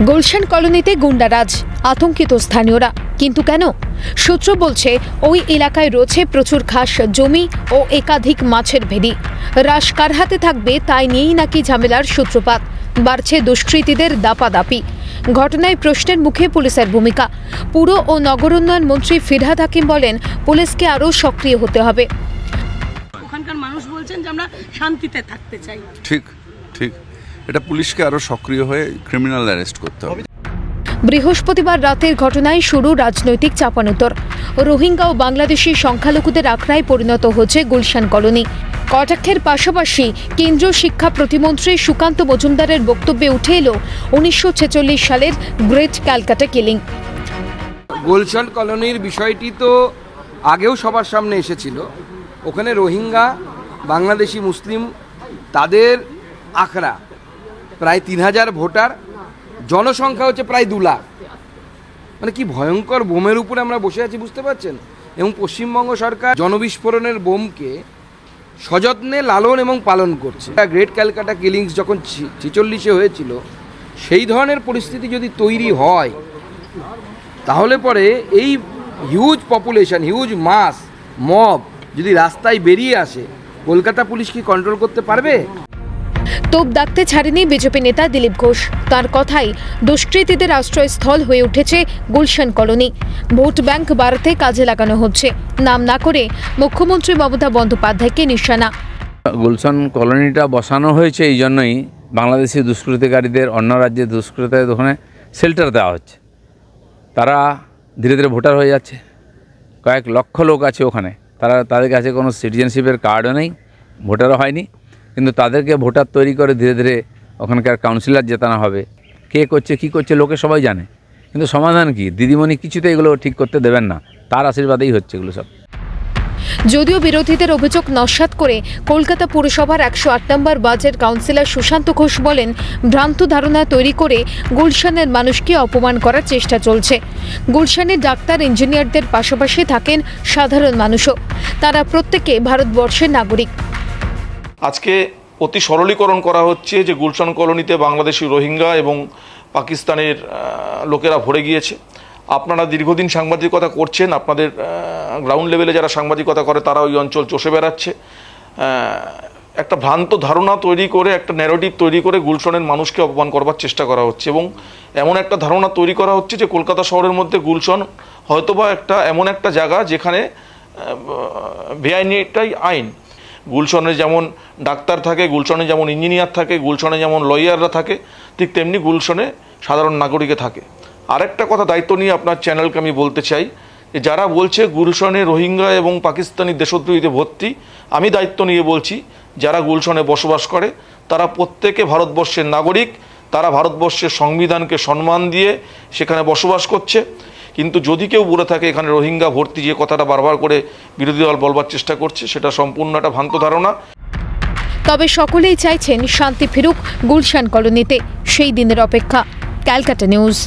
গুলশান কলোনিতে গুন্ডারাজ, আতঙ্কিত স্থানীয়রা। কিন্তু কেন? সূত্র বলছে ওই এলাকায় রয়েছে প্রচুর ঘাস জমি ও একাধিক মাছের ভেড়ি। রাশ কার হাতে থাকবে তাই নিয়েই নাকি ঝামেলার সূত্রপাত। বাড়ছে দুষ্কৃতীদের দাপাদাপি। ঘটনায় প্রশ্নের মুখে পুলিশের ভূমিকা। পুর ও নগর উন্নয়ন মন্ত্রী ফিরহাদ হাকিম বলেন, পুলিশকে আরও সক্রিয় হতে হবে। ওখানকার মানুষ বলছেন যে আমরা শান্তিতে থাকতে চাই। ঠিক ঠিক, এটা পুলিশকে আরো সক্রিয় হয়ে ক্রিমিনাল অ্যারেস্ট করতে হবে। বৃহস্পতিবার রাতের ঘটনায় শুরু রাজনৈতিক চাপানোতর। রোহিঙ্গা ও বাংলাদেশি সংখ্যালঘুদের আখড়ায় পরিণত হচ্ছে গুলশান কলোনি। কটাক্ষের পাশাপাশি কেন্দ্রীয় শিক্ষা প্রতিমন্ত্রী সুকান্ত মজুমদারের বক্তব্যে উঠে এলো 1946 সালের গ্রেট ক্যালকাটা কিলিং। গুলশান কলোনির বিষয়টি তো আগেও সবার সামনে এসেছিল। ওখানে রোহিঙ্গা, বাংলাদেশি মুসলিম, তাদের আখড়া প্রায় 3000 ভোটার, জনসংখ্যা হচ্ছে প্রায় 2 লাখ। মানে কি ভয়ঙ্কর বোমের উপরে আমরা বসে আছি, বুঝতে পারছেন? এবং পশ্চিমবঙ্গ সরকার জনবিস্ফোরণের বোমকে সযত্নে লালন এবং পালন করছে। গ্রেট ক্যালকাটা কিলিংস যখন 46-এ হয়েছিল, সেই ধরনের পরিস্থিতি যদি তৈরি হয়, তাহলে পরে এই হিউজ পপুলেশন, হিউজ মাস মব যদি রাস্তায় বেরিয়ে আসে, কলকাতা পুলিশ কি কন্ট্রোল করতে পারবে? তোপ দাগতে ছাড়েনি বিজেপি নেতা দিলীপ ঘোষ। তার কথাই, দুষ্কৃতীদের আশ্রয়স্থল হয়ে উঠেছে গুলশান কলোনি। ভোট ব্যাংক বাড়াতে কাজে লাগানো হচ্ছে। নাম না করে মুখ্যমন্ত্রী মমতা বন্দ্যোপাধ্যায়কে নিশানা। গুলশান কলোনিটা বসানো হয়েছে এই জন্যই, বাংলাদেশি দুষ্কৃতিকারীদের, অন্য রাজ্যের দুষ্কৃতিকারীদের ওখানে শেল্টার দেওয়া হচ্ছে। তারা ধীরে ধীরে ভোটার হয়ে যাচ্ছে। কয়েক লক্ষ লোক আছে ওখানে। তাদের কাছে কোনো সিটিজেনশিপের কার্ডও নেই, ভোটারও হয়নি, কিন্তু তাদেরকে ভোটার তৈরি করে ধীরে ধীরে ওখানকার কাউন্সিলর জেতানো হবে। কে করছে কী করছে লোকে সবাই জানে, কিন্তু সমাধান কি? দিদিমণি কিছুতে এগুলো ঠিক করতে দেবেন না, তার আশীর্বাদেই হচ্ছে এগুলো সব। যদিও বিরোধীদের অভিযোগ নস্যাৎ করে কলকাতা পুরসভার 108 নম্বর ওয়ার্ডের কাউন্সিলর সুশান্ত ঘোষ বলেন, ভ্রান্ত ধারণা তৈরি করে গুলশানের মানুষকে অপমান করার চেষ্টা চলছে। গুলশানের ডাক্তার, ইঞ্জিনিয়ারদের পাশাপাশি থাকেন সাধারণ মানুষও। তারা প্রত্যেকে ভারতবর্ষের নাগরিক। আজকে অতি সরলীকরণ করা হচ্ছে যে গুলশান কলোনিতে বাংলাদেশি, রোহিঙ্গা এবং পাকিস্তানের লোকেরা ভরে গিয়েছে। আপনারা দীর্ঘদিন সাংবাদিকতা করছেন, আপনাদের গ্রাউন্ড লেভেলে যারা সাংবাদিকতা করে তারা ওই অঞ্চল চষে বেড়াচ্ছে। একটা ভ্রান্ত ধারণা তৈরি করে, একটা ন্যারেটিভ তৈরি করে গুলশানের মানুষকে অপমান করবার চেষ্টা করা হচ্ছে এবং এমন একটা ধারণা তৈরি করা হচ্ছে যে কলকাতা শহরের মধ্যে গুলশান হয়তোবা এমন একটা জায়গা যেখানে বেআইনিটাই আইন। গুলশানে যেমন ডাক্তার থাকে, গুলশানে যেমন ইঞ্জিনিয়ার থাকে, গুলশানে যেমন লয়াররা থাকে, ঠিক তেমনি গুলশানে সাধারণ নাগরিকে থাকে। আরেকটা কথা দায়িত্ব নিয়ে আপনার চ্যানেলকে আমি বলতে চাই যে যারা বলছে গুলশানে রোহিঙ্গা এবং পাকিস্তানি দেশদ্রোহীতে ভর্তি, আমি দায়িত্ব নিয়ে বলছি যারা গুলশানে বসবাস করে তারা প্রত্যেকে ভারতবর্ষের নাগরিক। তারা ভারতবর্ষের সংবিধানকে সম্মান দিয়ে সেখানে বসবাস করছে। কিন্তু যদি কেউ বলে থাকে এখানে রোহিঙ্গা ভর্তি, যে কথাটা বারবার করে বিরোধী দল বলবার চেষ্টা করছে, সেটা সম্পূর্ণ একটা ভ্রান্ত ধারণা। তবে সকলেই চাইছেন শান্তি ফিরুক গুলশান কলোনিতে। সেই দিনের অপেক্ষা। ক্যালকাটা নিউজ।